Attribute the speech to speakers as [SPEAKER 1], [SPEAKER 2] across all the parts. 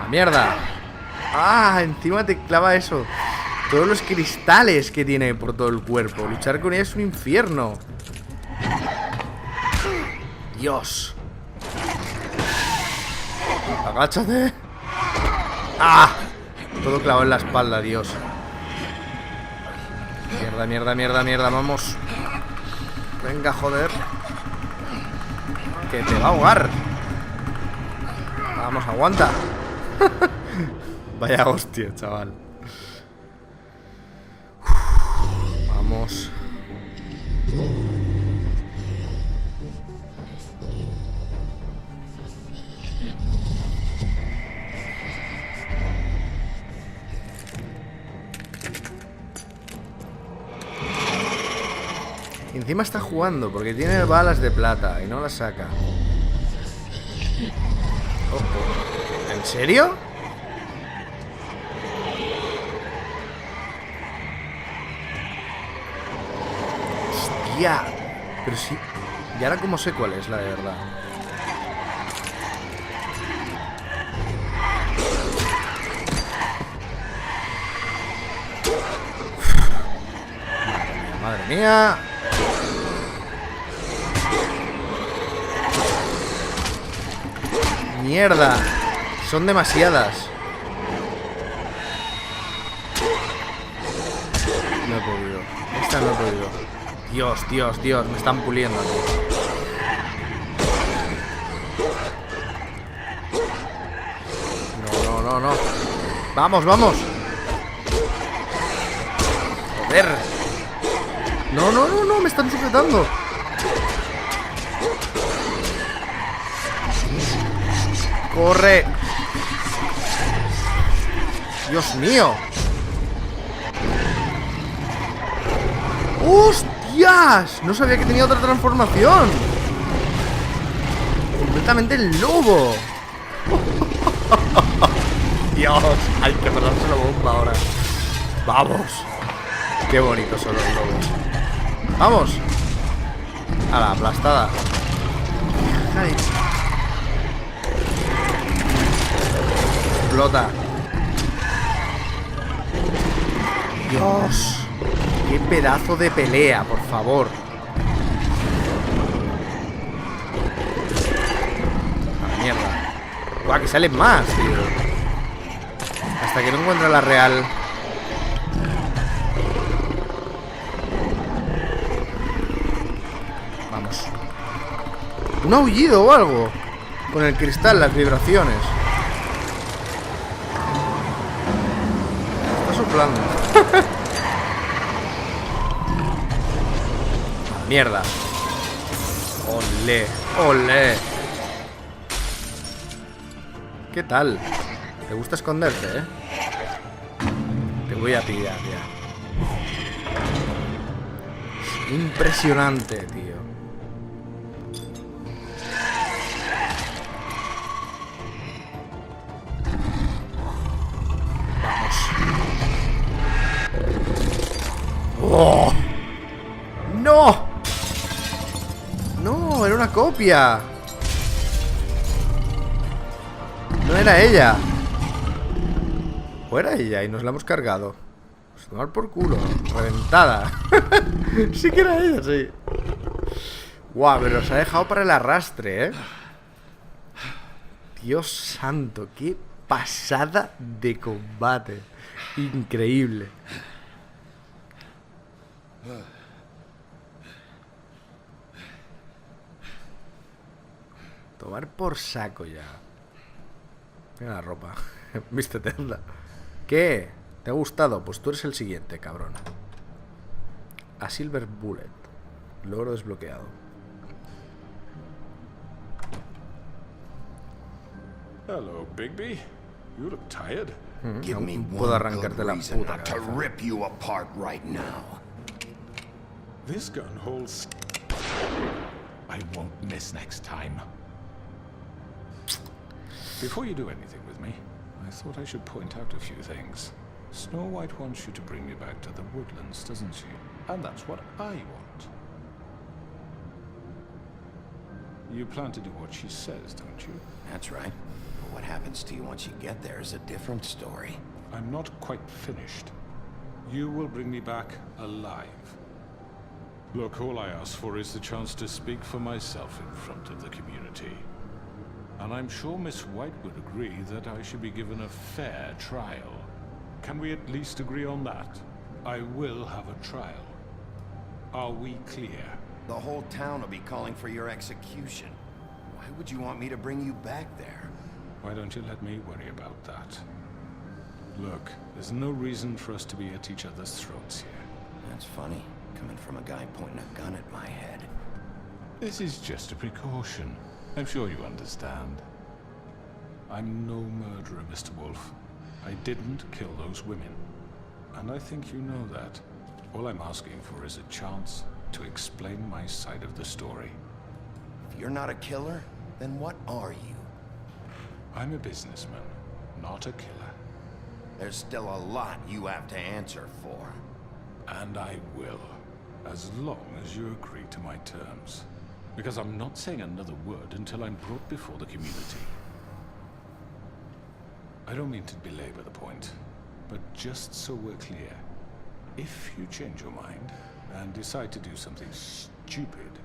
[SPEAKER 1] ¡La mierda! ¡Ah! Encima te clava eso. Todos los cristales que tiene por todo el cuerpo. Luchar con ella es un infierno. Dios. Agáchate. ¡Ah! Todo clavado en la espalda, Dios. Mierda, mierda, mierda, mierda. Vamos. Venga, joder. Que te va a ahogar. Vamos, aguanta. Vaya hostia, chaval. Vamos. Y encima está jugando porque tiene balas de plata y no las saca. Ojo. ¿En serio? Hostia. Pero sí. Y ahora cómo sé cuál es la de verdad. Madre mía. Mierda. Son demasiadas. No he podido. Esta no he podido. Dios, Dios, Dios. Me están puliendo aquí. No, no, no, no. Vamos, vamos. Joder. No, no, no, no. Me están sujetando. ¡Corre! ¡Dios mío! ¡Hostias! No sabía que tenía otra transformación. Completamente el lobo. Dios, hay que pegarse la bomba ahora. Vamos. Qué bonitos son los lobos. Vamos. A la aplastada. Ay. Explota. Dios. Qué pedazo de pelea, por favor. A la mierda. Guau, que salen más, tío. Hasta que no encuentre la real. Vamos. Un aullido o algo. Con el cristal, las vibraciones. Está soplando. Mierda. Olé, olé. ¿Qué tal? ¿Te gusta esconderte, Te voy a pillar ya. Es impresionante, tío. Vamos. ¡Oh! ¡No! ¡No! Era una copia. No era ella. O era ella y nos la hemos cargado. Pues tomar por culo. Reventada. Sí que era ella, sí. Guau, pero se ha dejado para el arrastre, Dios santo, qué pasada de combate. Increíble. Tomar por saco ya. Mira la ropa. Vístete, anda. ¿Qué? ¿Te ha gustado? Pues tú eres el siguiente, cabrón. A Silver Bullet. Logro desbloqueado.
[SPEAKER 2] Hello, Bigby. You look tired.
[SPEAKER 3] Give me
[SPEAKER 1] Puedo
[SPEAKER 3] one
[SPEAKER 1] arrancarte
[SPEAKER 3] good
[SPEAKER 1] la
[SPEAKER 3] reason
[SPEAKER 1] puta
[SPEAKER 3] not to
[SPEAKER 1] cabeza.
[SPEAKER 3] rip you apart right now.
[SPEAKER 2] This gun holds... I won't miss next time. Before you do anything with me, I thought I should point out a few things. Snow White wants you to bring me back to the woodlands, doesn't she? And that's what I want. You plan to do what she says, don't you?
[SPEAKER 3] That's right. But What happens to you once you get there is a different story.
[SPEAKER 2] I'm not quite finished. You will bring me back alive. Look, all I ask for is the chance to speak for myself in front of the community. And I'm sure Miss White would agree that I should be given a fair trial. Can we at least agree on that? I will have a trial. Are we clear?
[SPEAKER 3] The whole town will be calling for your execution. Why would you want me to bring you back there?
[SPEAKER 2] Why don't you let me worry about that? Look, there's no reason for us to be at each other's throats here.
[SPEAKER 3] That's funny, coming from a guy pointing a gun at my head.
[SPEAKER 2] This is just a precaution. I'm sure you understand. I'm no murderer, Mr. Wolf. I didn't kill those women. And I think you know that. All I'm asking for is a chance to explain my side of the story.
[SPEAKER 3] If you're not a killer, then what are you?
[SPEAKER 2] I'm a businessman, not a killer.
[SPEAKER 3] There's still a lot you have to answer for.
[SPEAKER 2] And I will, as long as you agree to my terms. Because I'm not saying another word until I'm brought before the community. I don't mean to belabor the point, but just so we're clear, if you change your mind and decide to do something stupid,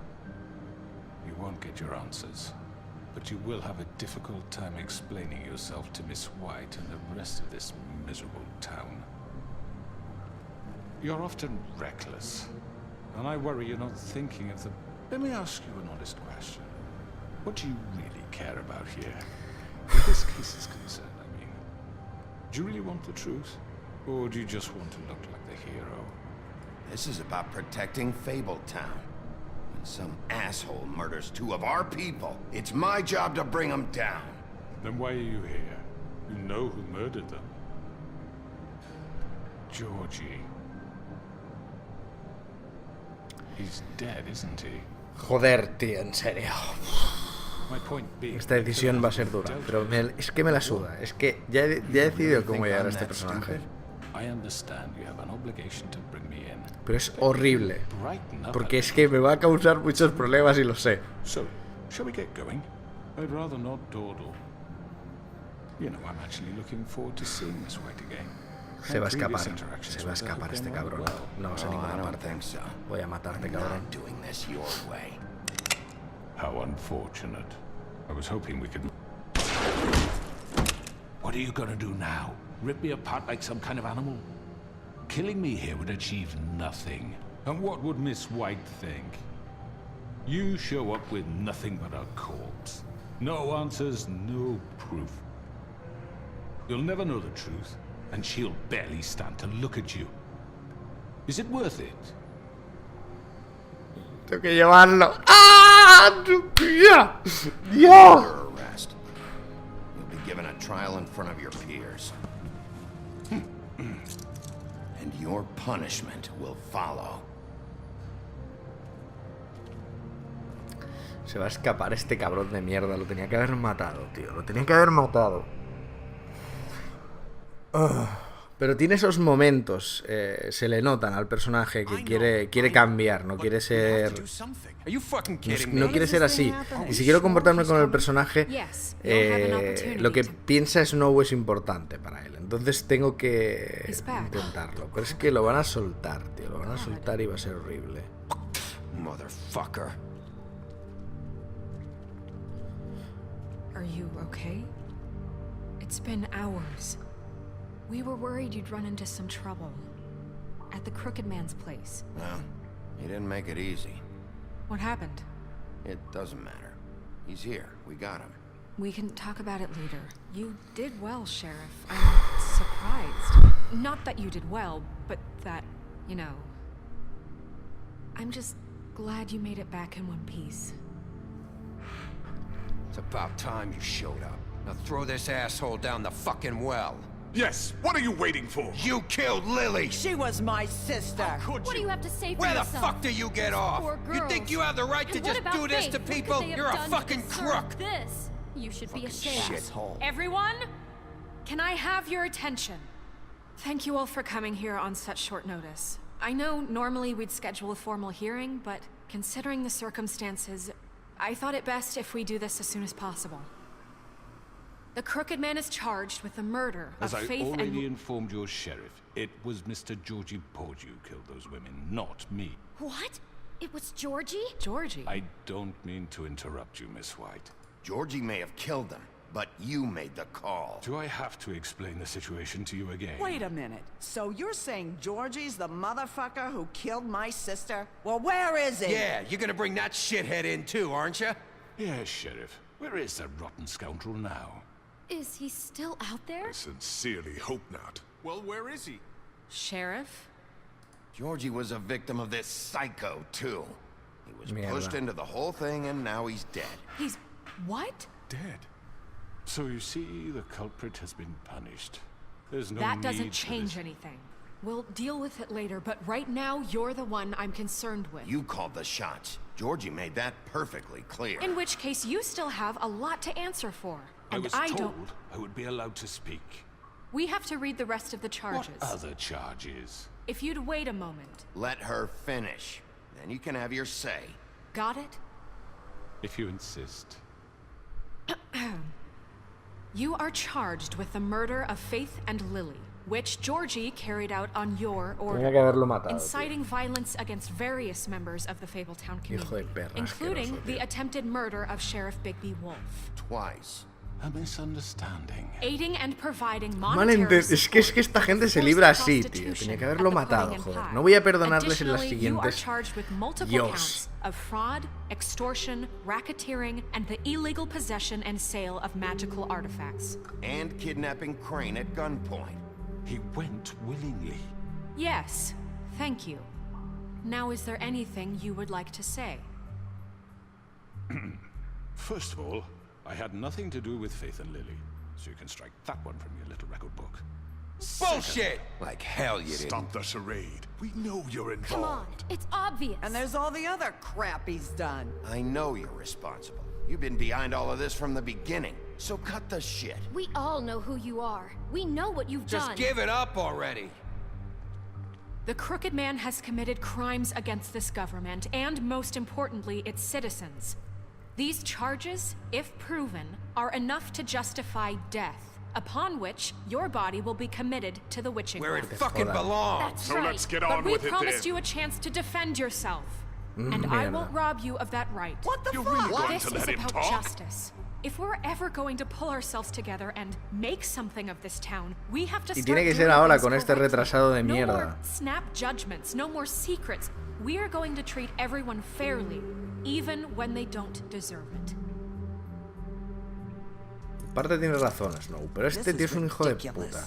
[SPEAKER 2] you won't get your answers. But you will have a difficult time explaining yourself to Miss White and the rest of this miserable town. You're often reckless, and I worry you're not thinking of the... Let me ask you an honest question. What do you really care about here? Where this case is concerned, I mean. Do you really want the truth? Or do you just want to look like the hero?
[SPEAKER 3] This is about protecting Fabletown. When some asshole murders two of our people, it's my job to bring them down.
[SPEAKER 2] Then why are you here? You know who murdered them. Georgie. He's dead, isn't he?
[SPEAKER 1] Joder, tío, en serio.
[SPEAKER 2] My point being,
[SPEAKER 1] Esta decisión va a ser dura, pero es que me la suda. Es que ya he decidido cómo llegar a este personaje.
[SPEAKER 2] I understand you have an obligation to bring me in.
[SPEAKER 1] Pero es horrible, porque es que me va a causar muchos problemas y lo sé.
[SPEAKER 2] So, shall we get going? I'd rather not dawdle. You know, I'm actually looking forward to seeing Miss White again.
[SPEAKER 1] Se va a escapar este cabrón. No vas a ninguna
[SPEAKER 3] I don't
[SPEAKER 1] parte.
[SPEAKER 3] think so.
[SPEAKER 1] Voy a matarte,
[SPEAKER 3] I'm
[SPEAKER 1] cabrón.
[SPEAKER 3] not doing this your way.
[SPEAKER 2] How unfortunate. I was hoping we could... What are you gonna do now? Rip me apart like some kind of animal? Killing me here would achieve nothing. And what would Miss White think? You show up with nothing but a corpse. No answers, no proof. You'll never know the truth, and she'll barely stand to look at you. Is it worth it?
[SPEAKER 1] Tengo que llevarlo. ¡Ah! ¡Ya! ¡Ya!
[SPEAKER 3] Your arrest. You'll be given a trial in front of your peers. And your punishment will follow.
[SPEAKER 1] Se va a escapar este cabrón de mierda. Lo tenía que haber matado, tío. Lo tenía que haber matado. Pero tiene esos momentos, se le notan al personaje que quiere cambiar, no quiere ser... No quiere ser así. Y si quiero comportarme con el personaje, lo que piensa Snow es importante para él. Entonces tengo que intentarlo. Pero es que lo van a soltar, tío. Lo van a soltar y va a ser horrible.
[SPEAKER 3] Motherfucker.
[SPEAKER 4] Are you okay? It's been hours. We were worried you'd run into some trouble. At the Crooked Man's place.
[SPEAKER 3] Well, he didn't make it easy.
[SPEAKER 4] What happened?
[SPEAKER 3] It doesn't matter. He's here. We got him.
[SPEAKER 4] We can talk about it later. You did well, Sheriff. I'm surprised. Not that you did well, but that, you know... I'm just glad you made it back in one piece.
[SPEAKER 3] It's about time you showed up. Now throw this asshole down the fucking well.
[SPEAKER 2] Yes, what are you waiting for?
[SPEAKER 3] You killed Lily!
[SPEAKER 5] She was my sister.
[SPEAKER 6] What do you have to say for
[SPEAKER 3] Where the
[SPEAKER 6] yourself?
[SPEAKER 3] fuck do you get off?
[SPEAKER 6] Poor
[SPEAKER 3] You
[SPEAKER 6] girls.
[SPEAKER 3] think you have the right to
[SPEAKER 6] And what
[SPEAKER 3] just
[SPEAKER 6] about
[SPEAKER 3] do this
[SPEAKER 6] Faith?
[SPEAKER 3] to
[SPEAKER 6] What could
[SPEAKER 3] people?
[SPEAKER 6] they have
[SPEAKER 3] You're a
[SPEAKER 6] done to
[SPEAKER 3] fucking
[SPEAKER 6] deserve
[SPEAKER 3] crook!
[SPEAKER 6] This. You should be ashamed.
[SPEAKER 3] Shithole.
[SPEAKER 4] Everyone, can I have your attention? Thank you all for coming here on such short notice. I know normally we'd schedule a formal hearing, but considering the circumstances, I thought it best if we do this as soon as possible. The Crooked Man is charged with the murder
[SPEAKER 2] As
[SPEAKER 4] of
[SPEAKER 2] I
[SPEAKER 4] Faith
[SPEAKER 2] already
[SPEAKER 4] and...
[SPEAKER 2] informed your sheriff, it was Mr. Georgie Porgy who killed those women, not me.
[SPEAKER 6] What? It was Georgie?
[SPEAKER 4] Georgie.
[SPEAKER 2] I don't mean to interrupt you, Miss White.
[SPEAKER 3] Georgie may have killed them, but you made the call.
[SPEAKER 2] Do I have to explain the situation to you again?
[SPEAKER 5] Wait a minute. So you're saying Georgie's the motherfucker who killed my sister? Well, where is he?
[SPEAKER 3] Yeah, you're gonna bring that shithead in too, aren't you?
[SPEAKER 2] Yes, Sheriff. Where is that rotten scoundrel now?
[SPEAKER 6] Is he still out there?
[SPEAKER 7] I sincerely hope not. Well, where is he?
[SPEAKER 4] Sheriff?
[SPEAKER 3] Georgie was a victim of this psycho, too. He was
[SPEAKER 1] Mierda.
[SPEAKER 3] pushed into the whole thing and now he's dead.
[SPEAKER 4] He's... what?
[SPEAKER 2] Dead. So you see, the culprit has been punished. There's no
[SPEAKER 4] That
[SPEAKER 2] need
[SPEAKER 4] doesn't
[SPEAKER 2] for
[SPEAKER 4] change
[SPEAKER 2] this.
[SPEAKER 4] anything. We'll deal with it later, but right now, you're the one I'm concerned with.
[SPEAKER 3] You called the shots. Georgie made that perfectly clear.
[SPEAKER 4] In which case, you still have a lot to answer for.
[SPEAKER 2] I
[SPEAKER 4] And
[SPEAKER 2] was
[SPEAKER 4] I
[SPEAKER 2] told
[SPEAKER 4] don't...
[SPEAKER 2] I would be allowed to speak.
[SPEAKER 4] We have to read the rest of the charges.
[SPEAKER 2] What other charges?
[SPEAKER 4] If you'd wait a moment.
[SPEAKER 3] Let her finish. Then you can have your say.
[SPEAKER 4] Got it?
[SPEAKER 2] If you insist.
[SPEAKER 4] You are charged with the murder of Faith and Lily, which Georgie carried out on your
[SPEAKER 1] Tenía
[SPEAKER 4] order,
[SPEAKER 1] que haberlo matado, tío.
[SPEAKER 4] inciting violence against various members of the Fabletown
[SPEAKER 1] Hijo de
[SPEAKER 4] community,
[SPEAKER 1] perra,
[SPEAKER 4] including
[SPEAKER 1] asqueroso,
[SPEAKER 4] the
[SPEAKER 1] tío.
[SPEAKER 4] attempted murder of Sheriff Bigby Wolf.
[SPEAKER 3] Twice.
[SPEAKER 2] A misunderstanding.
[SPEAKER 4] Aiding and providing monetary
[SPEAKER 1] Es que esta gente se libra así, tío. Tenía que haberlo matado, joder. No voy a perdonarles en las
[SPEAKER 4] Additionally, you are
[SPEAKER 1] siguientes.
[SPEAKER 4] charged with multiple
[SPEAKER 1] Dios.
[SPEAKER 4] counts of fraud, extortion, racketeering, and the illegal possession and sale of magical artifacts.
[SPEAKER 3] And kidnapping Crane at gunpoint.
[SPEAKER 2] He went willingly.
[SPEAKER 4] Yes, thank you. Now, is there anything you would like to say?
[SPEAKER 2] First of all, I had nothing to do with Faith and Lily, so you can strike that one from your little record book.
[SPEAKER 3] Bullshit! Like hell you didn't.
[SPEAKER 7] Stop the charade. We know you're involved.
[SPEAKER 6] Come on, it's obvious.
[SPEAKER 5] And there's all the other crap he's done.
[SPEAKER 3] I know you're responsible. You've been behind all of this from the beginning. So cut the shit.
[SPEAKER 6] We all know who you are. We know what you've done.
[SPEAKER 3] it up already.
[SPEAKER 4] The Crooked Man has committed crimes against this government and, most importantly, its citizens. These charges, if proven, are enough to justify death, upon which your body will be committed to the witching
[SPEAKER 3] Where it
[SPEAKER 4] rack.
[SPEAKER 3] fucking belongs.
[SPEAKER 6] That's
[SPEAKER 7] So
[SPEAKER 6] right.
[SPEAKER 7] let's get
[SPEAKER 4] But
[SPEAKER 7] on
[SPEAKER 4] we
[SPEAKER 7] with it
[SPEAKER 4] promised
[SPEAKER 7] then.
[SPEAKER 4] you a chance to defend yourself, and I
[SPEAKER 1] mierda.
[SPEAKER 4] won't rob you of that right.
[SPEAKER 5] What the
[SPEAKER 7] You're
[SPEAKER 5] fuck?
[SPEAKER 7] really going
[SPEAKER 4] This
[SPEAKER 7] to
[SPEAKER 4] is
[SPEAKER 7] let him
[SPEAKER 4] about
[SPEAKER 7] talk?
[SPEAKER 4] justice. If we're ever going to pull ourselves together and make something of this town, we have to
[SPEAKER 1] Y
[SPEAKER 4] start
[SPEAKER 1] tiene que ser
[SPEAKER 4] doing
[SPEAKER 1] ahora
[SPEAKER 4] things
[SPEAKER 1] con este
[SPEAKER 4] correctly.
[SPEAKER 1] retrasado de
[SPEAKER 4] No
[SPEAKER 1] mierda.
[SPEAKER 4] more snap judgments, no more secrets. We are going to treat everyone fairly, even when they don't deserve it.
[SPEAKER 1] Parte tiene razón, Snow, pero este
[SPEAKER 5] This
[SPEAKER 1] tío
[SPEAKER 5] is
[SPEAKER 1] es un hijo de
[SPEAKER 5] ridiculous.
[SPEAKER 1] puta.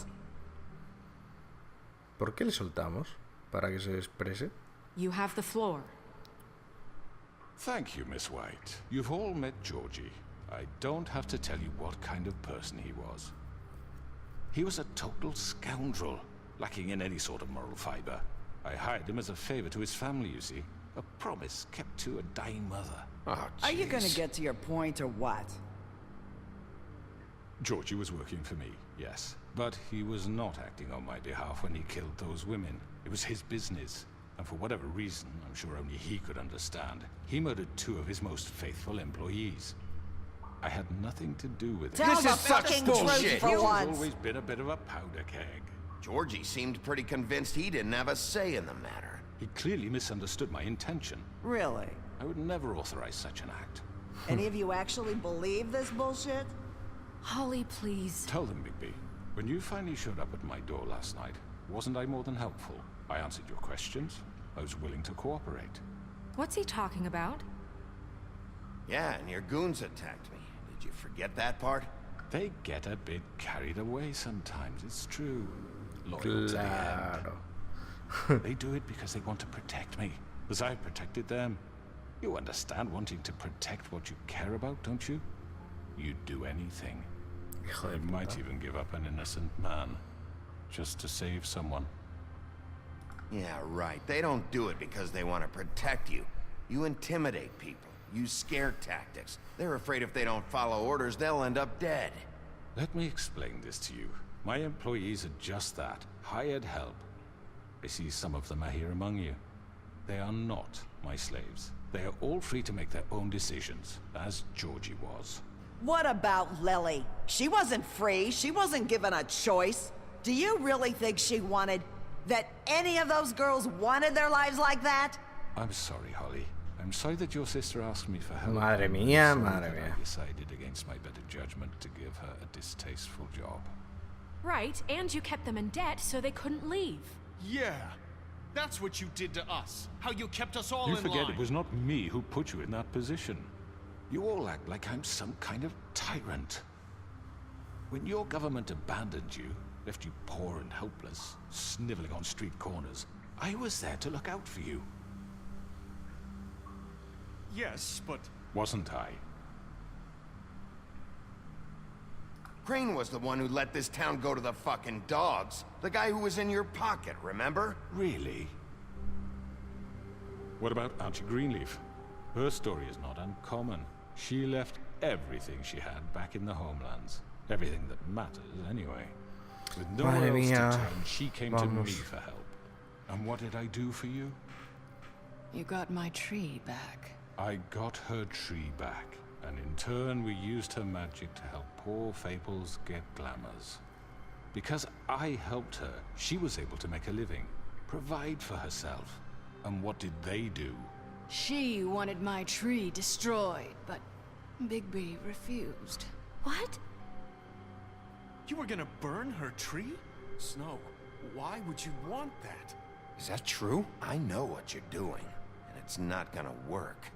[SPEAKER 1] ¿Por qué le soltamos? ¿Para que se exprese?
[SPEAKER 4] You have the floor.
[SPEAKER 2] Thank you, Miss White. You've all met Georgie. I don't have to tell you what kind of person he was. He was a total scoundrel, lacking in any sort of moral fiber. I hired him as a favor to his family, you see. A promise kept to a dying mother.
[SPEAKER 3] Oh,
[SPEAKER 5] Are you gonna
[SPEAKER 3] jeez.
[SPEAKER 5] get to your point or what?
[SPEAKER 2] Georgie was working for me, yes. But he was not acting on my behalf when he killed those women. It was his business. And for whatever reason, I'm sure only he could understand, he murdered 2 of his most faithful employees. I had nothing to do with it.
[SPEAKER 5] Tell
[SPEAKER 3] This
[SPEAKER 5] the
[SPEAKER 3] is such
[SPEAKER 5] fucking
[SPEAKER 3] bullshit.
[SPEAKER 5] truth for
[SPEAKER 2] He's
[SPEAKER 5] once.
[SPEAKER 2] always been a bit of a powder keg.
[SPEAKER 3] Georgie seemed pretty convinced he didn't have a say in the matter.
[SPEAKER 2] He clearly misunderstood my intention.
[SPEAKER 5] Really?
[SPEAKER 2] I would never authorize such an act.
[SPEAKER 5] Any of you actually believe this bullshit?
[SPEAKER 4] Holly, please.
[SPEAKER 2] Tell them, Bigby, when you finally showed up at my door last night, wasn't I more than helpful? I answered your questions. I was willing to cooperate.
[SPEAKER 4] What's he talking about?
[SPEAKER 3] Yeah, and your goons attacked me. Did you forget that part?
[SPEAKER 2] They get a bit carried away sometimes, it's true. Loyal to the end.
[SPEAKER 1] Claro.
[SPEAKER 2] They do it because they want to protect me, as I've protected them. You understand wanting to protect what you care about, don't you? You'd do anything.
[SPEAKER 1] Hijo de
[SPEAKER 2] They might
[SPEAKER 1] puta.
[SPEAKER 2] even give up an innocent man, just to save someone.
[SPEAKER 3] Yeah, right. They don't do it because they want to protect you. You intimidate people. Use scare tactics. They're afraid if they don't follow orders, they'll end up dead.
[SPEAKER 2] Let me explain this to you. My employees are just that, hired help. I see some of them are here among you. They are not my slaves. They are all free to make their own decisions, as Georgie was.
[SPEAKER 5] What about Lily? She wasn't free. She wasn't given a choice. Do you really think she wanted... that any of those girls wanted their lives like that?
[SPEAKER 2] I'm sorry, Holly. I'm sorry that your sister asked me for help.
[SPEAKER 1] Madre mía,
[SPEAKER 2] I'm sorry
[SPEAKER 1] madre
[SPEAKER 2] that
[SPEAKER 1] mía.
[SPEAKER 2] I decided against my better judgment to give her a distasteful job.
[SPEAKER 4] Right, and you kept them in debt so they couldn't leave.
[SPEAKER 8] Yeah, that's what you did to us. How you kept us all
[SPEAKER 2] You
[SPEAKER 8] in
[SPEAKER 2] forget
[SPEAKER 8] line.
[SPEAKER 2] it was not me who put you in that position. You all act like I'm some kind of tyrant. When your government abandoned you, left you poor and helpless, sniveling on street corners, I was there to look out for you.
[SPEAKER 8] Yes, but...
[SPEAKER 2] Wasn't I?
[SPEAKER 3] Crane was the one who let this town go to the fucking dogs. The guy who was in your pocket, remember?
[SPEAKER 2] Really? What about Auntie Greenleaf? Her story is not uncommon. She left everything she had back in the homelands. Everything that matters, anyway. With nowhere
[SPEAKER 1] Madre
[SPEAKER 2] else
[SPEAKER 1] mía.
[SPEAKER 2] to turn, she came to
[SPEAKER 1] Vamos.
[SPEAKER 2] me for help. And what did I do for you?
[SPEAKER 9] You got my tree back.
[SPEAKER 2] I got her tree back, and in turn we used her magic to help poor Fables get glamours. Because I helped her, she was able to make a living, provide for herself. And what did they do?
[SPEAKER 9] She wanted my tree destroyed, but Bigby refused.
[SPEAKER 6] What?
[SPEAKER 8] You were gonna burn her tree? Snow, why would you want that?
[SPEAKER 3] Is that true? I know what you're doing, and it's not gonna work.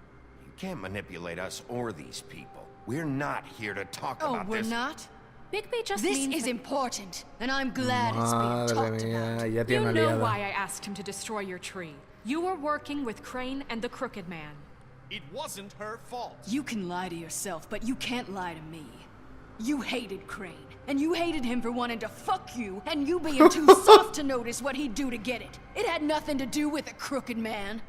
[SPEAKER 3] You can't manipulate us or these people. We're not here to talk
[SPEAKER 9] Oh,
[SPEAKER 3] about
[SPEAKER 9] we're
[SPEAKER 3] this.
[SPEAKER 9] not?
[SPEAKER 4] Bigby just
[SPEAKER 9] This
[SPEAKER 4] means
[SPEAKER 9] is
[SPEAKER 4] that
[SPEAKER 9] important, and I'm glad it's being
[SPEAKER 1] Madre
[SPEAKER 9] talked
[SPEAKER 1] mía,
[SPEAKER 9] about.
[SPEAKER 1] ya tiene
[SPEAKER 4] you
[SPEAKER 1] una
[SPEAKER 4] know
[SPEAKER 1] liada.
[SPEAKER 4] why I asked him to destroy your tree. You were working with Crane and the Crooked Man.
[SPEAKER 8] It wasn't her fault.
[SPEAKER 9] You can lie to yourself, but you can't lie to me. You hated Crane, and you hated him for wanting to fuck you, and you being too soft to notice what he'd do to get it. It had nothing to do with a Crooked Man.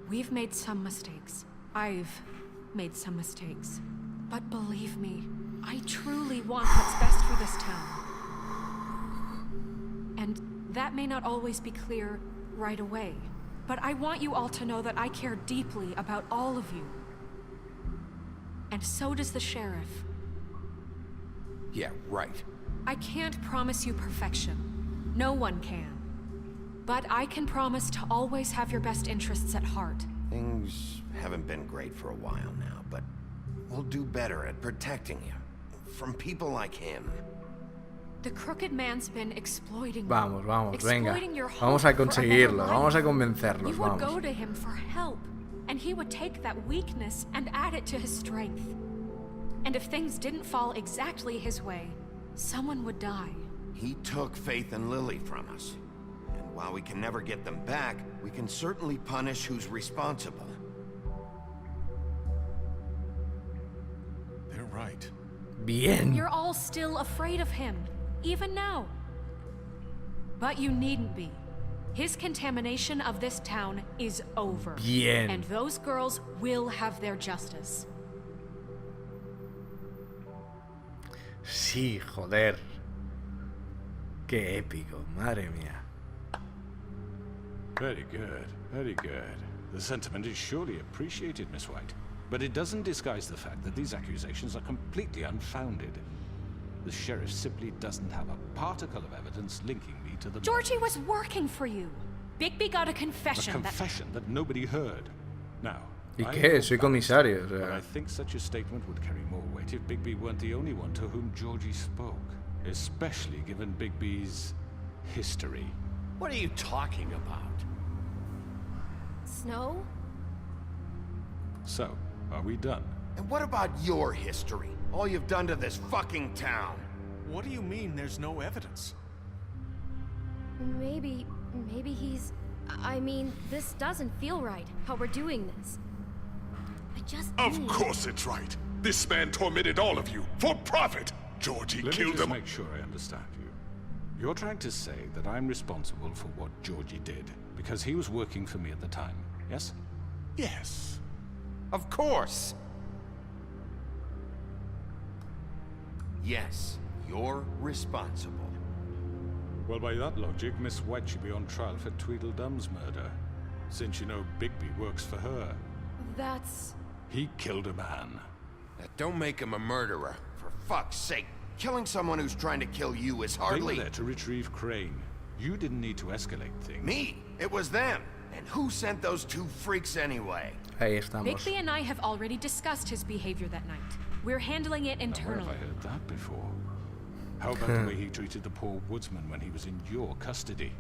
[SPEAKER 4] We've made some mistakes. I've made some mistakes. But believe me, I truly want what's best for this town. And that may not always be clear right away. But I want you all to know that I care deeply about all of you. And so does the sheriff.
[SPEAKER 3] Yeah, right.
[SPEAKER 4] I can't promise you perfection. No one can. But I can promise to always have your best interests at heart.
[SPEAKER 3] Things haven't been great for a while now, but we'll do better at protecting you. From people like him.
[SPEAKER 4] The Crooked Man's been exploiting you.
[SPEAKER 1] Vamos, venga.
[SPEAKER 4] Exploiting your
[SPEAKER 1] Vamos a
[SPEAKER 4] hope for a better
[SPEAKER 1] conseguirlo.
[SPEAKER 4] life.
[SPEAKER 1] Vamos a convencerlos.
[SPEAKER 4] You would
[SPEAKER 1] Vamos.
[SPEAKER 4] go to him for help, and he would take that weakness and add it to his strength. And if things didn't fall exactly his way, someone would die.
[SPEAKER 3] He took Faith and Lily from us. And while we can never get them back, we can certainly punish who's responsible.
[SPEAKER 8] They're right.
[SPEAKER 1] Bien.
[SPEAKER 4] You're all still afraid of him, even now. But you needn't be. His contamination of this town is over.
[SPEAKER 1] Bien.
[SPEAKER 4] And those girls will have their justice.
[SPEAKER 1] Sí, joder. Qué épico, madre mía.
[SPEAKER 2] Very good, very good. The sentiment is surely appreciated, Miss White. But it doesn't disguise the fact that these accusations are completely unfounded. The sheriff simply doesn't have a particle of evidence linking me to the...
[SPEAKER 4] Georgie was working for you. Bigby got a
[SPEAKER 2] A
[SPEAKER 4] confession that...
[SPEAKER 2] confession that nobody heard. Now...
[SPEAKER 1] ¿Y
[SPEAKER 2] I
[SPEAKER 1] qué?
[SPEAKER 2] know
[SPEAKER 1] Soy
[SPEAKER 2] that,
[SPEAKER 1] comisario, o
[SPEAKER 2] But I
[SPEAKER 1] sea.
[SPEAKER 2] think such a statement would carry more weight if Bigby weren't the only one to whom Georgie spoke. Especially given Bigby's... history.
[SPEAKER 8] What are you talking about?
[SPEAKER 6] Snow?
[SPEAKER 2] So, are we done?
[SPEAKER 3] And what about your history? All you've done to this fucking town?
[SPEAKER 8] What do you mean there's no evidence?
[SPEAKER 6] Maybe he's... I mean, this doesn't feel right, how we're doing this. I just
[SPEAKER 7] Of
[SPEAKER 6] need-
[SPEAKER 7] course it's right. This man tormented all of you for profit. Georgie
[SPEAKER 2] Let me
[SPEAKER 7] killed
[SPEAKER 2] just
[SPEAKER 7] them.
[SPEAKER 2] make sure I understand you. You're trying to say that I'm responsible for what Georgie did, because he was working for me at the time, yes?
[SPEAKER 7] Yes.
[SPEAKER 3] Of course. Yes, you're responsible.
[SPEAKER 2] Well, by that logic, Miss White should be on trial for Tweedledum's murder, since you know Bigby works for her.
[SPEAKER 6] That's...
[SPEAKER 2] He killed a man.
[SPEAKER 3] Don't make him a murderer. For fuck's sake. Killing someone who's trying to kill you is hardly...
[SPEAKER 2] They were there to retrieve Crane. You didn't need to escalate things.
[SPEAKER 3] Me? It was them. And who sent those two freaks anyway?
[SPEAKER 1] Ahí estamos.
[SPEAKER 4] Bigby and I have already discussed his behavior that night. We're handling it
[SPEAKER 2] Where
[SPEAKER 4] internally.
[SPEAKER 2] have I heard that before? How about the way he treated the poor woodsman when he was in your custody?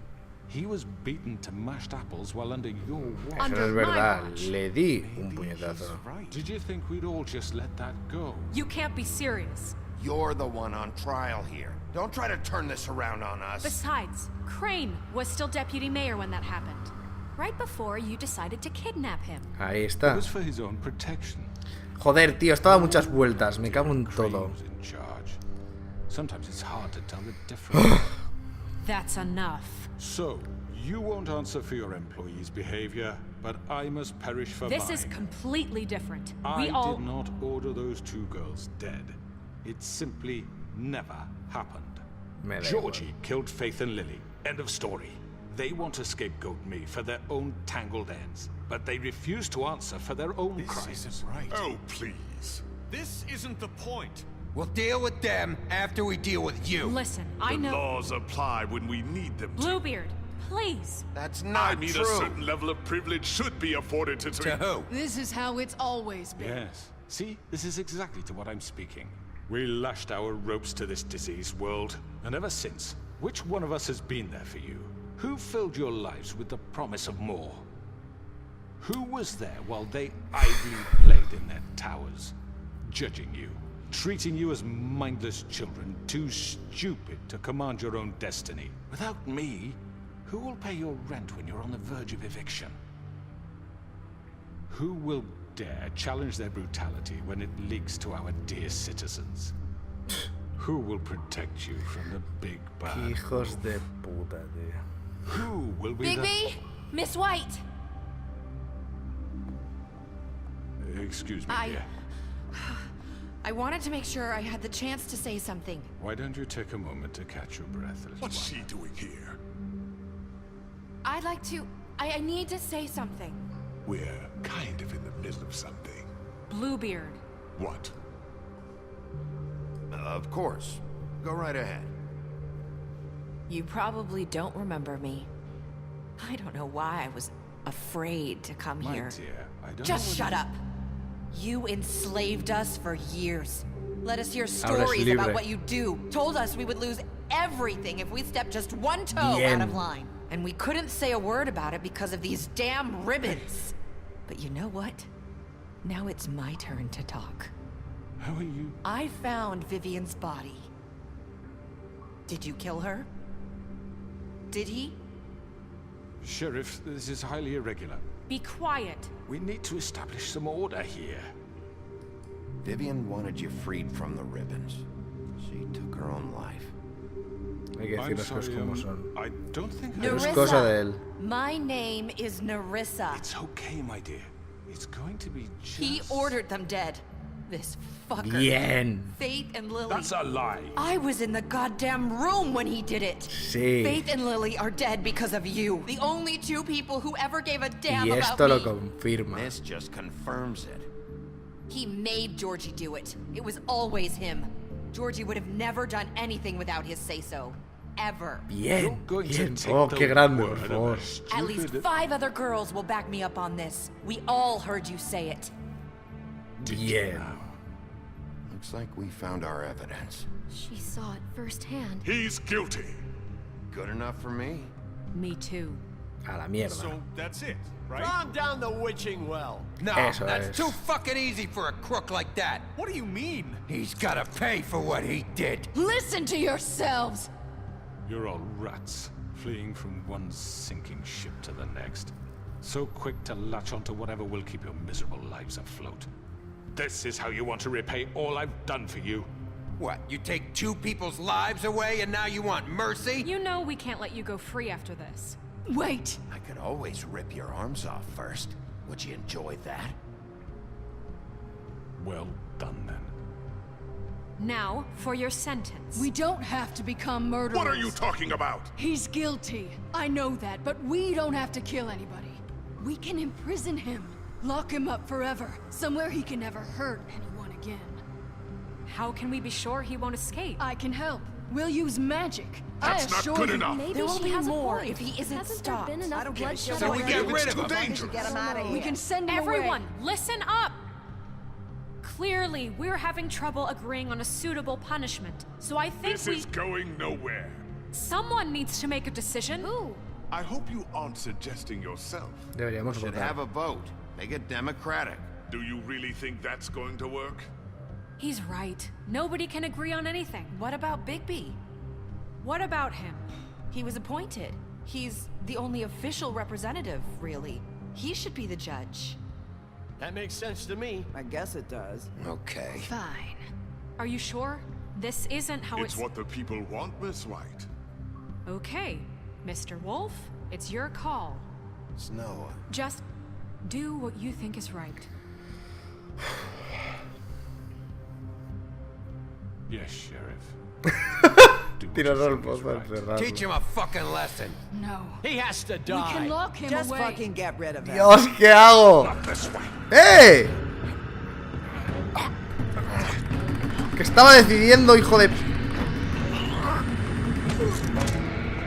[SPEAKER 2] He was beaten to mashed apples while under your watch.
[SPEAKER 1] Eso no es verdad. Le di un puñetazo.
[SPEAKER 2] Did you think we'd all just let that go?
[SPEAKER 4] You can't be serious.
[SPEAKER 3] You're the one on trial here. Don't try to turn this around on us.
[SPEAKER 4] Besides, Crane was still deputy mayor when that happened. Right before you decided to kidnap him.
[SPEAKER 1] Ahí
[SPEAKER 2] It
[SPEAKER 1] está.
[SPEAKER 2] was for his own protection.
[SPEAKER 1] Joder, tío, estaba muchas vueltas. Me cago en
[SPEAKER 2] Crane
[SPEAKER 1] todo.
[SPEAKER 2] was in charge. Sometimes it's hard to tell the difference.
[SPEAKER 4] That's enough.
[SPEAKER 2] So, you won't answer for your employees' behavior, but I must perish for
[SPEAKER 4] This
[SPEAKER 2] mine.
[SPEAKER 4] is completely different.
[SPEAKER 2] I
[SPEAKER 4] We all...
[SPEAKER 2] did not order those two girls dead. It simply never happened.
[SPEAKER 1] Me da
[SPEAKER 2] Georgie killed Faith and Lily. End of story. They want to scapegoat me for their own tangled ends, but they refuse to answer for their own
[SPEAKER 8] This
[SPEAKER 2] crimes.
[SPEAKER 8] isn't right.
[SPEAKER 7] Oh, please.
[SPEAKER 8] This isn't the point.
[SPEAKER 3] We'll deal with them after we deal with you.
[SPEAKER 4] Listen, I
[SPEAKER 7] The
[SPEAKER 4] know...
[SPEAKER 7] laws apply when we need them to.
[SPEAKER 4] Bluebeard, please.
[SPEAKER 3] That's
[SPEAKER 7] I
[SPEAKER 3] not
[SPEAKER 7] mean,
[SPEAKER 3] true.
[SPEAKER 7] a certain level of privilege should be afforded to...
[SPEAKER 3] To who?
[SPEAKER 9] This is how it's always been.
[SPEAKER 2] Yes. See, this is exactly to what I'm speaking. We lashed our ropes to this diseased world, and ever since, which one of us has been there for you? Who filled your lives with the promise of more? Who was there while they idly played in their towers, judging you, treating you as mindless children, too stupid to command your own destiny? Without me, who will pay your rent when you're on the verge of eviction? Who will dare challenge their brutality when it leaks to our dear citizens? Who will protect you from the big bad?
[SPEAKER 1] Hijos de puta, tío.
[SPEAKER 2] Who will be
[SPEAKER 10] Bigby! Miss White!
[SPEAKER 2] Excuse me,
[SPEAKER 10] I-
[SPEAKER 2] dear.
[SPEAKER 10] I wanted to make sure I had the chance to say something.
[SPEAKER 2] Why don't you take a moment to catch your breath, little
[SPEAKER 7] What's
[SPEAKER 2] one?
[SPEAKER 7] she doing here?
[SPEAKER 10] I'd like to... I need to say something.
[SPEAKER 7] We're kind of in the middle of something.
[SPEAKER 4] Bluebeard.
[SPEAKER 7] What?
[SPEAKER 3] Of course. Go right ahead.
[SPEAKER 10] You probably don't remember me. I don't know why I was afraid to come
[SPEAKER 2] My
[SPEAKER 10] here.
[SPEAKER 2] dear, I don't
[SPEAKER 10] Just
[SPEAKER 2] know
[SPEAKER 10] shut up. You enslaved us for years. Let us hear
[SPEAKER 1] Ahora es
[SPEAKER 10] stories
[SPEAKER 1] libre.
[SPEAKER 10] about what you do. Told us we would lose everything if we stepped just one toe
[SPEAKER 1] Bien.
[SPEAKER 10] out of line. And we couldn't say a word about it because of these damn ribbons. But you know what? Now it's my turn to talk.
[SPEAKER 2] How are you?
[SPEAKER 10] I found Vivian's body. Did you kill her? Did he?
[SPEAKER 2] Sheriff, this is highly irregular.
[SPEAKER 4] Be quiet.
[SPEAKER 2] We need to establish some order here.
[SPEAKER 3] Vivian wanted you freed from the ribbons. She took her own life.
[SPEAKER 1] Hay que decir
[SPEAKER 2] I'm
[SPEAKER 1] las cosas
[SPEAKER 2] sorry,
[SPEAKER 1] como son.
[SPEAKER 2] I don't think
[SPEAKER 1] Pero
[SPEAKER 2] I...
[SPEAKER 1] es cosa de él.
[SPEAKER 10] My name is Nerissa.
[SPEAKER 2] It's okay, my dear. It's going to be just...
[SPEAKER 10] He ordered them dead. This fucker.
[SPEAKER 1] Bien.
[SPEAKER 10] Faith and Lily.
[SPEAKER 2] That's a lie.
[SPEAKER 10] I was in the goddamn room when he did it.
[SPEAKER 1] Sí.
[SPEAKER 10] Faith and Lily are dead because of you. The only two people who ever gave a damn
[SPEAKER 1] Y
[SPEAKER 10] about
[SPEAKER 1] esto lo
[SPEAKER 10] me.
[SPEAKER 1] confirma.
[SPEAKER 3] This just confirms it.
[SPEAKER 10] He made Georgie do it. It was always him. Georgie would have never done anything without his say-so. Ever.
[SPEAKER 2] You're
[SPEAKER 1] Bien.
[SPEAKER 2] going to
[SPEAKER 1] Bien.
[SPEAKER 2] take
[SPEAKER 1] Oh,
[SPEAKER 2] the
[SPEAKER 1] qué grande, por
[SPEAKER 2] word of a
[SPEAKER 1] favor.
[SPEAKER 10] At least
[SPEAKER 2] stupid-
[SPEAKER 10] 5 other girls will back me up on this. We all heard you say it.
[SPEAKER 1] Bien.
[SPEAKER 3] Looks like we found our evidence.
[SPEAKER 6] She saw it firsthand.
[SPEAKER 7] He's guilty.
[SPEAKER 3] Good enough for me?
[SPEAKER 4] Me too.
[SPEAKER 1] A la mierda.
[SPEAKER 8] So that's it, right?
[SPEAKER 11] Calm down the witching well.
[SPEAKER 3] No,
[SPEAKER 1] Eso
[SPEAKER 3] that's
[SPEAKER 1] es.
[SPEAKER 3] too fucking easy for a crook like that.
[SPEAKER 8] What do you mean?
[SPEAKER 3] He's gotta pay for what he did.
[SPEAKER 9] Listen to yourselves!
[SPEAKER 2] You're all rats, fleeing from one sinking ship to the next. So quick to latch onto whatever will keep your miserable lives afloat. This is how you want to repay all I've done for you.
[SPEAKER 3] What, you take 2 people's lives away and now you want mercy?
[SPEAKER 4] You know we can't let you go free after this.
[SPEAKER 9] Wait!
[SPEAKER 3] I could always rip your arms off first. Would you enjoy that?
[SPEAKER 2] Well done, then.
[SPEAKER 4] Now, for your sentence.
[SPEAKER 9] We don't have to become murderers.
[SPEAKER 7] What are you talking about?
[SPEAKER 9] He's guilty. I know that, but we don't have to kill anybody. We can imprison him. Lock him up forever. Somewhere he can never hurt anyone again.
[SPEAKER 4] how can we be sure he won't escape?
[SPEAKER 9] I can help. We'll use magic.
[SPEAKER 7] That's not good enough.
[SPEAKER 6] Maybe
[SPEAKER 10] There will
[SPEAKER 6] she
[SPEAKER 10] be
[SPEAKER 6] has
[SPEAKER 10] more
[SPEAKER 6] a point.
[SPEAKER 10] if he isn't
[SPEAKER 6] Hasn't
[SPEAKER 10] stopped.
[SPEAKER 6] there been
[SPEAKER 5] I
[SPEAKER 6] enough
[SPEAKER 5] don't give a
[SPEAKER 6] bloodshed
[SPEAKER 5] shit. So we
[SPEAKER 6] already?
[SPEAKER 5] get rid
[SPEAKER 7] It's
[SPEAKER 5] of him.
[SPEAKER 7] too
[SPEAKER 5] As long as you get him out of here.
[SPEAKER 9] We can send him
[SPEAKER 4] Everyone,
[SPEAKER 9] away.
[SPEAKER 4] listen up! Clearly, we're having trouble agreeing on a suitable punishment. So I think
[SPEAKER 7] This is going nowhere.
[SPEAKER 4] someone needs to make a decision.
[SPEAKER 6] Who?
[SPEAKER 7] I hope you aren't suggesting yourself.
[SPEAKER 1] Deberíamos
[SPEAKER 3] Should
[SPEAKER 1] votar.
[SPEAKER 3] have a vote. Make it democratic.
[SPEAKER 7] Do you really think that's going to work?
[SPEAKER 4] He's right. Nobody can agree on anything.
[SPEAKER 10] What about Bigby?
[SPEAKER 4] What about him?
[SPEAKER 10] He was appointed. He's the only official representative, really. He should be the judge.
[SPEAKER 11] That makes sense to me.
[SPEAKER 5] I guess it does.
[SPEAKER 3] Okay.
[SPEAKER 9] Fine.
[SPEAKER 4] Are you sure? This isn't how
[SPEAKER 7] It's what the people want, Miss White.
[SPEAKER 4] Okay, Mr. Wolf, it's your call.
[SPEAKER 3] Snow.
[SPEAKER 4] Just do what you think is right.
[SPEAKER 2] Yes, Sheriff. Do what
[SPEAKER 1] Tiras
[SPEAKER 2] you
[SPEAKER 1] al
[SPEAKER 2] think is
[SPEAKER 1] pozo al
[SPEAKER 2] right.
[SPEAKER 1] cerrarlo.
[SPEAKER 11] Teach him a fucking lesson.
[SPEAKER 9] No.
[SPEAKER 11] He has to
[SPEAKER 9] We
[SPEAKER 11] die.
[SPEAKER 9] can lock him
[SPEAKER 5] Just
[SPEAKER 9] away.
[SPEAKER 5] fucking get rid of him.
[SPEAKER 1] Dios, ¿qué hago?
[SPEAKER 7] Not this way.
[SPEAKER 1] ¡Eh! Que estaba decidiendo, hijo de...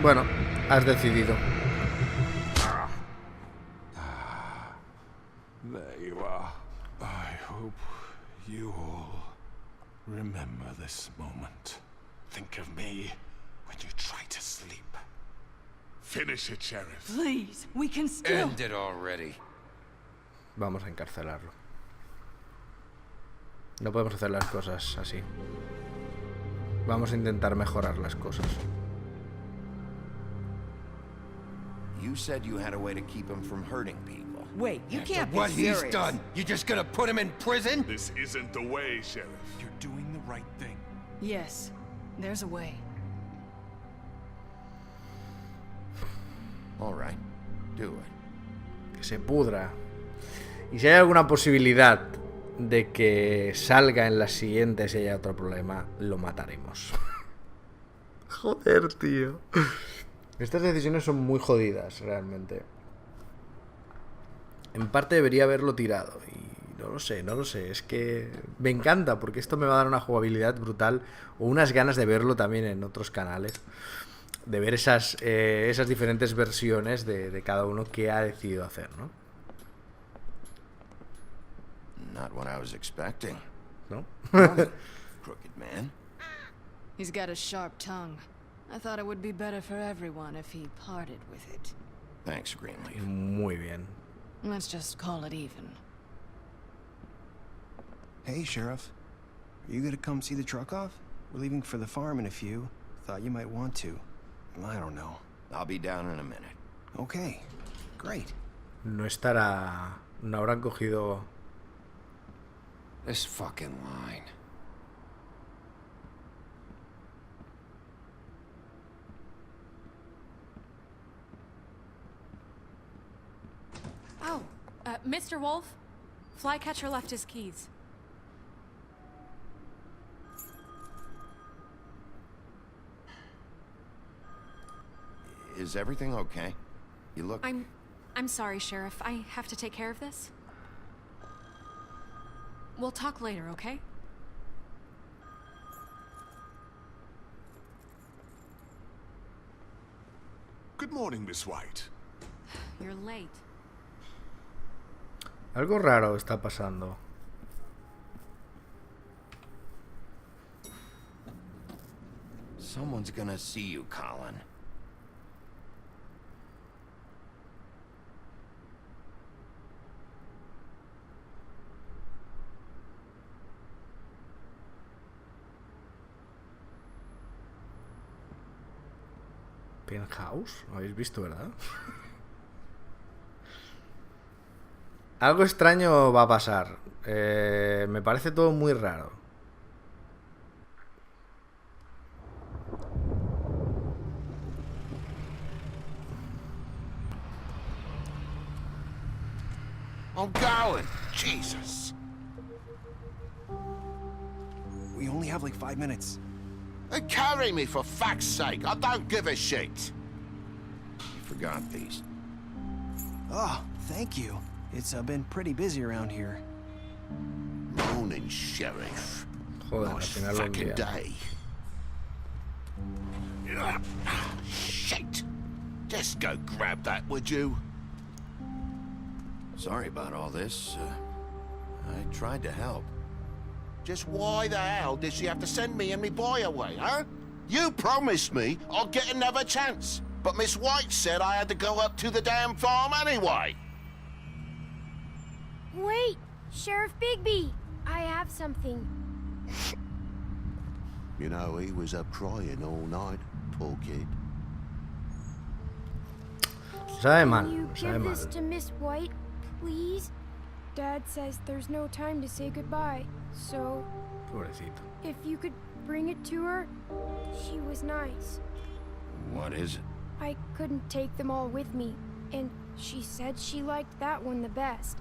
[SPEAKER 1] Bueno, has decidido.
[SPEAKER 2] There you are. I hope you all remember this moment.
[SPEAKER 7] Think of me when you try to sleep. Finish it, Sheriff.
[SPEAKER 9] Please, we can still.
[SPEAKER 11] End it already.
[SPEAKER 1] Vamos a encarcelarlo. No podemos hacer las cosas así. Vamos a intentar mejorar las cosas.
[SPEAKER 3] You said you had a way to keep him from hurting people.
[SPEAKER 5] Wait, you can't be
[SPEAKER 11] What
[SPEAKER 5] serious.
[SPEAKER 11] he's done, you just gonna put him in prison?
[SPEAKER 7] This isn't the way, Sheriff.
[SPEAKER 8] You're doing the right thing.
[SPEAKER 9] Yes, there's a way.
[SPEAKER 3] All right. Do it.
[SPEAKER 1] Que se pudra. Y si hay alguna posibilidad de que salga en las siguientes y haya otro problema, lo mataremos. Joder, tío. Estas decisiones son muy jodidas, realmente. En parte debería haberlo tirado. Y no lo sé. Es que me encanta porque esto me va a dar una jugabilidad brutal. O unas ganas de verlo también en otros canales. De ver esas diferentes versiones de cada uno que ha decidido hacer, ¿no?
[SPEAKER 3] Not what I was expecting.
[SPEAKER 1] ¿No?
[SPEAKER 3] Crooked man.
[SPEAKER 9] He's got a sharp tongue. I thought it would be better for everyone if he parted with it.
[SPEAKER 3] Thanks, Greenleaf.
[SPEAKER 1] Muy bien.
[SPEAKER 9] Let's just call it even.
[SPEAKER 12] Hey, Sheriff. Are you gonna come see the truck off? We're leaving for the farm in a few. Thought you might want to. I don't know.
[SPEAKER 3] I'll be down in a minute.
[SPEAKER 12] Okay. Great.
[SPEAKER 1] No estará... No habrán cogido...
[SPEAKER 11] This fucking line.
[SPEAKER 4] Oh, Mr. Wolf, Flycatcher left his keys.
[SPEAKER 3] Is everything okay? You look...
[SPEAKER 4] I'm sorry, Sheriff. I have to take care of this. We'll talk later, okay?
[SPEAKER 7] Good morning, Miss White.
[SPEAKER 4] You're late.
[SPEAKER 1] Algo raro está pasando.
[SPEAKER 3] Someone's gonna see you, Colin.
[SPEAKER 1] Penthouse, ¿lo habéis visto, verdad? Algo extraño va a pasar. Me parece todo muy raro.
[SPEAKER 11] I'm going. Jesus.
[SPEAKER 12] We only have like 5 minutes.
[SPEAKER 11] Carry me for fuck's sake. I don't give a shit.
[SPEAKER 3] You forgot these.
[SPEAKER 12] Oh, thank you. It's been pretty busy around here.
[SPEAKER 11] Morning, Sheriff.
[SPEAKER 1] Joder, al
[SPEAKER 11] Nice
[SPEAKER 1] final lo
[SPEAKER 11] fucking
[SPEAKER 1] envía.
[SPEAKER 11] day. Shit! Just go grab that, would you?
[SPEAKER 3] Sorry about all this. I tried to help.
[SPEAKER 11] Just why the hell did she have to send me and me boy away, huh? You promised me I'd get another chance, but Miss White said I had to go up to the damn farm anyway.
[SPEAKER 6] Wait, Sheriff Bigby, I have something.
[SPEAKER 11] You know, he was up crying all night, poor kid.
[SPEAKER 1] Sabe mal,
[SPEAKER 6] Can you
[SPEAKER 1] sabe
[SPEAKER 6] give
[SPEAKER 1] mal.
[SPEAKER 6] this to Miss White, please? Dad says there's no time to say goodbye, so
[SPEAKER 1] Pobrecito.
[SPEAKER 6] if you could bring it to her, she was nice.
[SPEAKER 3] What is it?
[SPEAKER 6] I couldn't take them all with me, and she said she liked that one the best.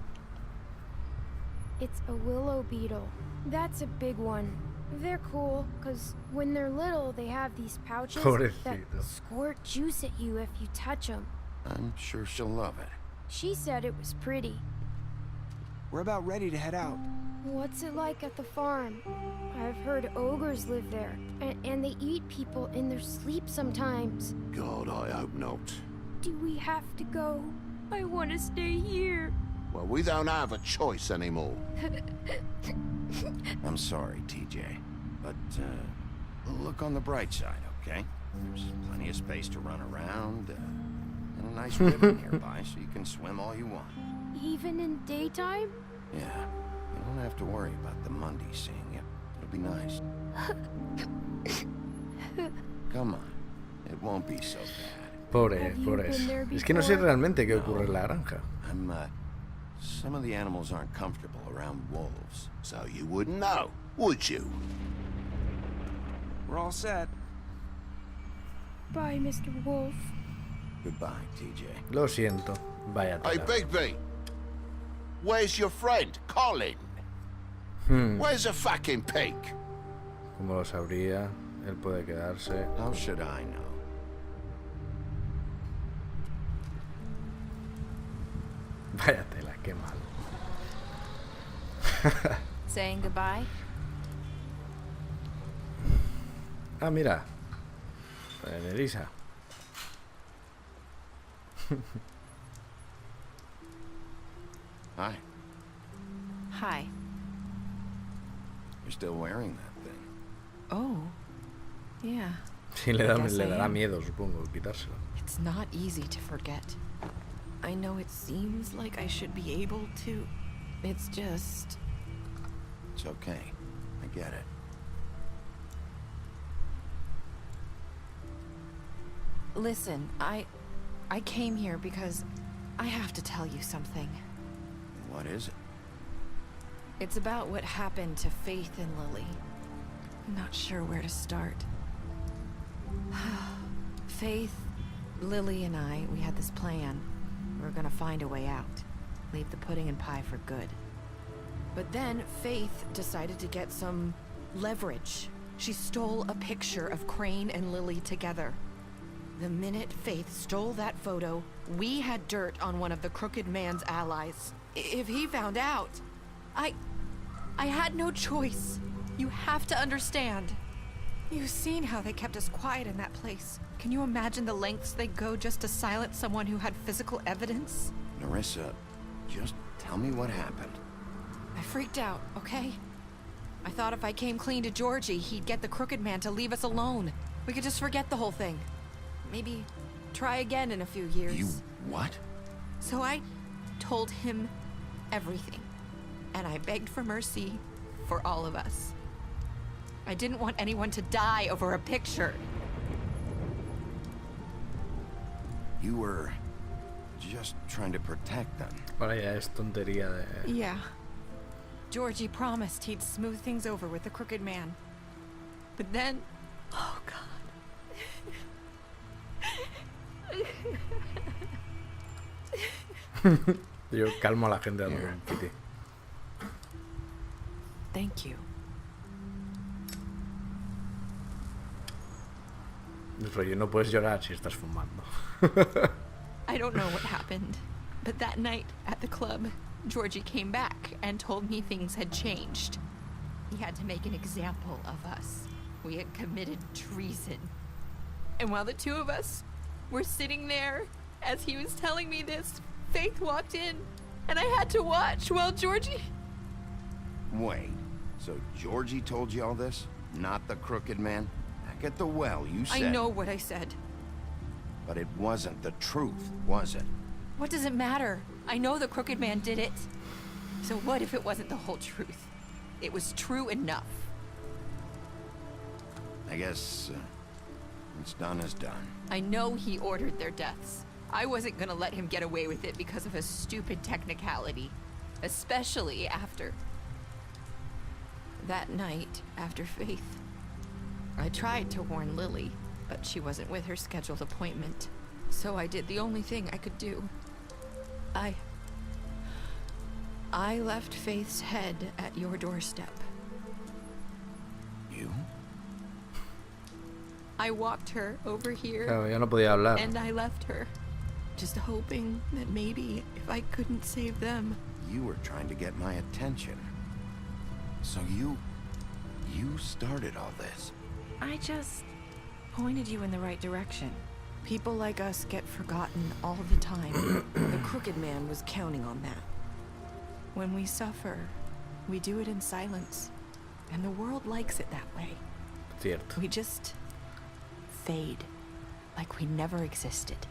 [SPEAKER 6] It's a willow beetle. That's a big one. They're cool, because when they're little, they have these pouches that
[SPEAKER 1] Pobrecito.
[SPEAKER 6] squirt juice at you if you touch them.
[SPEAKER 3] I'm sure she'll love it.
[SPEAKER 6] She said it was pretty.
[SPEAKER 12] We're about ready to head out.
[SPEAKER 6] What's it like at the farm? I've heard ogres live there, and they eat people in their sleep sometimes.
[SPEAKER 11] God, I hope not.
[SPEAKER 6] Do we have to go? I want to stay here.
[SPEAKER 11] Well, we don't have a choice anymore.
[SPEAKER 3] I'm sorry, TJ. But, look on the bright side, okay? There's plenty of space to run around, and a nice river nearby, so you can swim all you want.
[SPEAKER 6] Even in daytime?
[SPEAKER 3] Yeah, you don't have to worry about the Monday seeing you. It'll be nice. Come on, it won't be so bad.
[SPEAKER 1] Pobre, pobre. Es que no sé realmente qué ocurre en la granja.
[SPEAKER 3] Some of the animals aren't comfortable around wolves.
[SPEAKER 11] So you wouldn't know, would you?
[SPEAKER 12] We're all set.
[SPEAKER 6] Bye, Mr. Wolf.
[SPEAKER 3] Goodbye, TJ.
[SPEAKER 1] Lo siento. Vaya
[SPEAKER 11] Hey,
[SPEAKER 1] tela.
[SPEAKER 11] Bigby. Where's your friend, Colin? Where's the fucking pig?
[SPEAKER 1] Como lo sabría, él puede quedarse.
[SPEAKER 3] How should I know?
[SPEAKER 1] Vaya tela, qué mal.
[SPEAKER 10] Saying goodbye?
[SPEAKER 1] Ah, mira. Elisa.
[SPEAKER 3] Hi.
[SPEAKER 10] Hi.
[SPEAKER 3] You're still wearing that thing.
[SPEAKER 10] Oh. Yeah.
[SPEAKER 1] Sí, le dará miedo, supongo, quitárselo.
[SPEAKER 10] It's not easy to forget. I know it seems like I should be able to. It's just...
[SPEAKER 3] It's okay. I get it.
[SPEAKER 10] Listen, I came here because I have to tell you something.
[SPEAKER 3] What is it?
[SPEAKER 10] It's about what happened to Faith and Lily. I'm not sure where to start. Faith, Lily, and I, we had this plan. We were gonna find a way out. Leave the pudding and pie for good. But then Faith decided to get some leverage. She stole a picture of Crane and Lily together. The minute Faith stole that photo, we had dirt on one of the crooked man's allies. If he found out, I had no choice. You have to understand. You've seen how they kept us quiet in that place. Can you imagine the lengths they go just to silence someone who had physical evidence?
[SPEAKER 3] Narissa, just tell me what happened.
[SPEAKER 10] I freaked out, okay? I thought if I came clean to Georgie, he'd get the crooked man to leave us alone. We could just forget the whole thing. Maybe try again in a few years.
[SPEAKER 3] You what?
[SPEAKER 10] So I told him everything. And I begged for mercy for all of us. I didn't want anyone to die over a picture.
[SPEAKER 3] You were just trying to protect them.
[SPEAKER 1] Ahora ya es tontería de...
[SPEAKER 10] Yeah. Georgie promised he'd smooth things over with the crooked man. But then... Oh, God.
[SPEAKER 1] Yo calmo a la gente dando un piti.
[SPEAKER 10] Thank you.
[SPEAKER 1] Rollo, no puedes llorar si estás fumando.
[SPEAKER 10] I don't know what happened, but that night at the club, Georgie came back and told me things had changed. He had to make an example of us. We had committed treason. And while the two of us were sitting there, as he was telling me this, Faith walked in, and I had to watch while Georgie...
[SPEAKER 3] Wait, so Georgie told you all this? Not the crooked man? Back at the well, you said...
[SPEAKER 10] I know what I said.
[SPEAKER 3] But it wasn't the truth, was it?
[SPEAKER 10] What does it matter? I know the crooked man did it. So what if it wasn't the whole truth? It was true enough.
[SPEAKER 3] I guess what's done is done.
[SPEAKER 10] I know he ordered their deaths. I wasn't gonna let him get away with it because of a stupid technicality. Especially after... that night, after Faith. I tried to warn Lily, but she wasn't with her scheduled appointment. So I did the only thing I could do. I left Faith's head at your doorstep.
[SPEAKER 3] You?
[SPEAKER 10] I walked her over here.
[SPEAKER 1] Claro, ya no podía hablar.
[SPEAKER 10] And I left her. Just hoping that maybe if I couldn't save them.
[SPEAKER 3] You were trying to get my attention. So you started all this.
[SPEAKER 10] I just pointed you in the right direction. People like us get forgotten all the time. The crooked man was counting on that. When we suffer, we do it in silence. And the world likes it that way.
[SPEAKER 1] Cierto.
[SPEAKER 10] We just fade, like we never existed.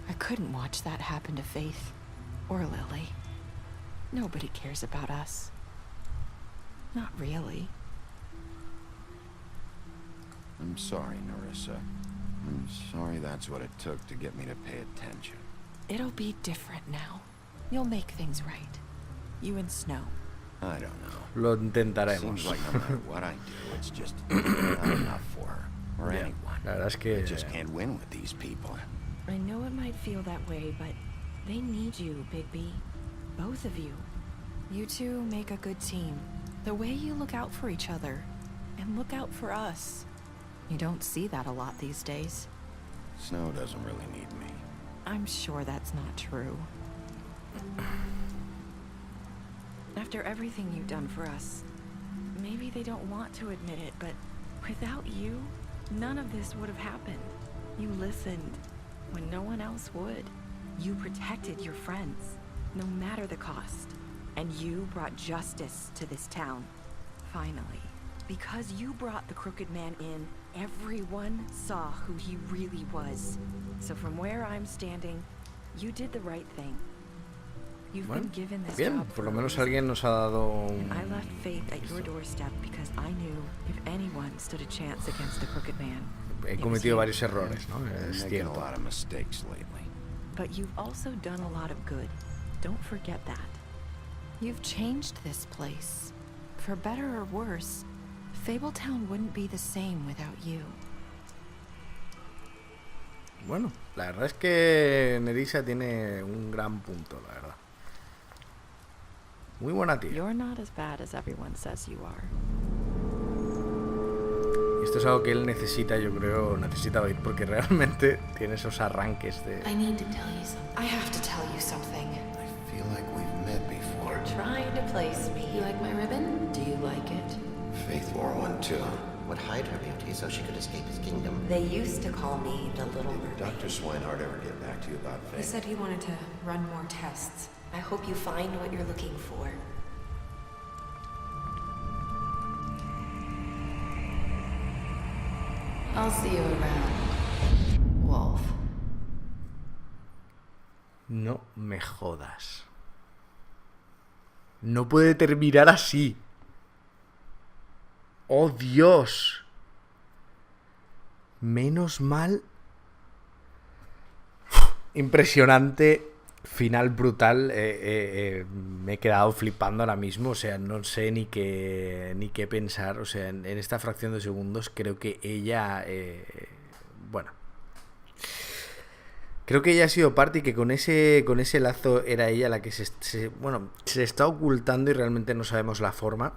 [SPEAKER 10] I couldn't watch that happen to Faith or Lily. Nobody cares about us. Not really.
[SPEAKER 3] I'm sorry, Narissa. I'm sorry that's what it took to get me to pay attention.
[SPEAKER 10] It'll be different now. You'll make things right. You and Snow.
[SPEAKER 3] I don't know.
[SPEAKER 1] Lo intentaremos.
[SPEAKER 3] Seems like no matter what I do, it's just not enough for her or anyone.
[SPEAKER 1] La verdad es que
[SPEAKER 3] I just can't win with these people.
[SPEAKER 10] I know it might feel that way, but they need you, Bigby. Both of you. You two make a good team. The way you look out for each other and look out for us. You don't see that a lot these days.
[SPEAKER 3] Snow doesn't really need me.
[SPEAKER 10] I'm sure that's not true. After everything you've done for us, maybe they don't want to admit it, but without you, none of this would have happened. You listened when no one else would. You protected your friends, no matter the cost. And you brought justice to this town. Finally. Because you brought the crooked man in, everyone saw who he really was. So from where I'm standing, you did the right thing. You've been given this
[SPEAKER 1] bien,
[SPEAKER 10] job
[SPEAKER 1] por lo
[SPEAKER 10] for a
[SPEAKER 1] menos
[SPEAKER 10] reason.
[SPEAKER 1] alguien nos ha dado
[SPEAKER 10] And I left Faith at your doorstep because I knew if anyone stood a chance against the crooked man.
[SPEAKER 1] He cometido varios errores, ¿no?
[SPEAKER 3] I'm
[SPEAKER 1] Es
[SPEAKER 3] making a
[SPEAKER 1] cierto.
[SPEAKER 3] lot of mistakes lately.
[SPEAKER 10] But you've also done a lot of good. Don't forget that. You've changed this place. For better or worse, Fabletown wouldn't be the same without you.
[SPEAKER 1] Bueno, la verdad es que Nerissa tiene un gran punto, la verdad. Muy buena tía.
[SPEAKER 10] You're not as bad as everyone says you are.
[SPEAKER 1] Y esto es algo que él necesita, yo creo, necesita oír, porque realmente tiene esos arranques de...
[SPEAKER 10] I need to tell you something. I have to tell you something.
[SPEAKER 3] I feel like we've met before.
[SPEAKER 10] You're trying to place me. You like my ribbon? Do you like it?
[SPEAKER 3] Faith wore one too.
[SPEAKER 13] Would hide her beauty so she could escape his kingdom.
[SPEAKER 14] They used to call me the Little
[SPEAKER 3] Did
[SPEAKER 14] Mermaid.
[SPEAKER 3] Dr. Swinehart ever get back to you about
[SPEAKER 4] He
[SPEAKER 3] Faith?
[SPEAKER 4] said he wanted to run more tests.
[SPEAKER 14] I hope you find what you're looking for. I'll see you around, Wolf.
[SPEAKER 1] No me jodas. No puede terminar así. ¡Oh, Dios! Menos mal. Impresionante. Final brutal. Me he quedado flipando ahora mismo. O sea, no sé ni qué pensar. O sea, en esta fracción de segundos creo que ella... bueno. Creo que ella ha sido parte y que con ese lazo era ella la que se está ocultando y realmente no sabemos la forma.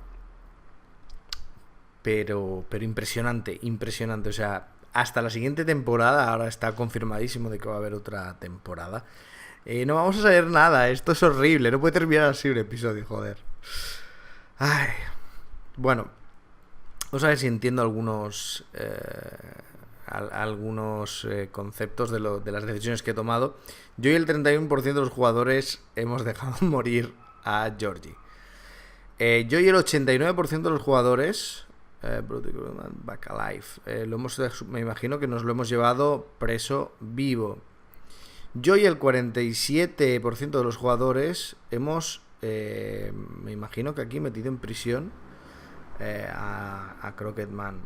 [SPEAKER 1] Pero impresionante, impresionante. O sea, hasta la siguiente temporada, ahora está confirmadísimo de que va a haber otra temporada. No vamos a saber nada, esto es horrible, no puede terminar así un episodio, joder. Ay, Bueno, vamos a ver si entiendo algunos conceptos de las decisiones que he tomado. Yo y el 31% de los jugadores hemos dejado morir a Georgie. Yo y el 89% de los jugadores back alive, me imagino que nos lo hemos llevado preso vivo. Yo y el 47% de los jugadores hemos me imagino que aquí metido en prisión a Crocketman.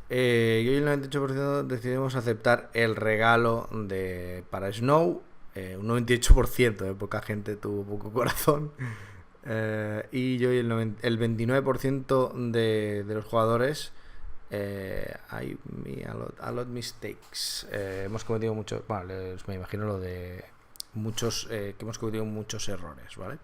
[SPEAKER 1] Yo y el 98% decidimos aceptar el regalo para Snow. Un 98%, poca gente tuvo poco corazón. Y yo y el 29% de los jugadores a lot mistakes. Hemos cometido muchos, vale, me imagino lo de muchos, que hemos cometido muchos errores, ¿vale?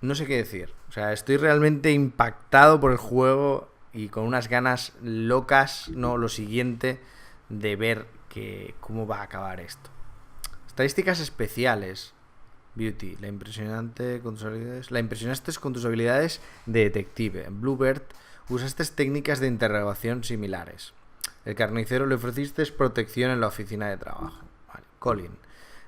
[SPEAKER 1] No sé qué decir. O sea, estoy realmente impactado por el juego y con unas ganas locas, no, lo siguiente, de ver cómo va a acabar esto. Estadísticas especiales. Beauty, la impresionaste con tus habilidades de detective. En Bluebird usaste técnicas de interrogación similares. El carnicero le ofreciste protección en la oficina de trabajo. Vale. Colin,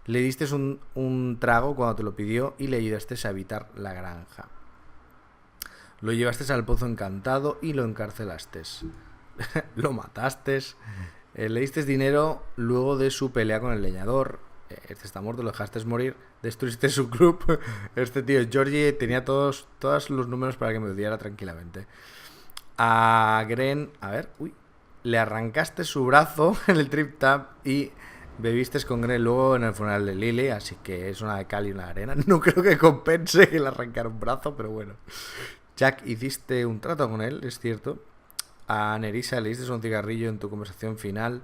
[SPEAKER 1] le diste un trago cuando te lo pidió y le ayudaste a evitar la granja. Lo llevaste al pozo encantado y lo encarcelaste. Lo mataste. Le diste dinero luego de su pelea con el leñador. Este está muerto, lo dejaste morir. Destruiste su club. Este tío, Georgie, tenía todos los números para que me odiara tranquilamente. A Gren, le arrancaste su brazo en el trip tap y bebiste con Gren luego en el funeral de Lily. Así que es una de cal y una de arena. No creo que compense que le arrancara un brazo, pero bueno. Jack, hiciste un trato con él, es cierto. A Nerissa le diste un cigarrillo en tu conversación final.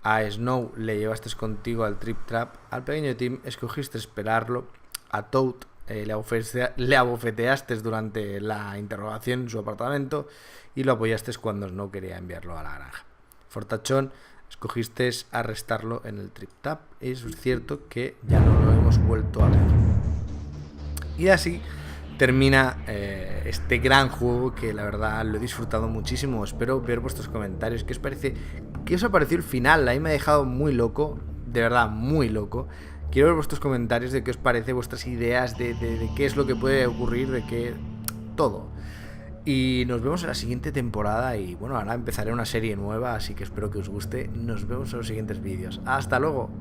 [SPEAKER 1] A Snow le llevaste contigo al trip trap. Al pequeño Tim escogiste esperarlo. A Toad le abofeteaste durante la interrogación en su apartamento y lo apoyaste cuando Snow quería enviarlo a la granja. Fortachón, escogiste arrestarlo en el trip trap. Es cierto que ya no lo hemos vuelto a ver. Y así termina este gran juego que la verdad lo he disfrutado muchísimo. Espero ver vuestros comentarios. ¿Qué os parece? ¿Qué os ha parecido el final? Ahí me ha dejado muy loco, de verdad muy loco. Quiero ver vuestros comentarios de qué os parece, vuestras ideas de qué es lo que puede ocurrir, de qué todo. Y nos vemos en la siguiente temporada. Y bueno, ahora empezaré una serie nueva, así que espero que os guste. Nos vemos en los siguientes vídeos. ¡Hasta luego!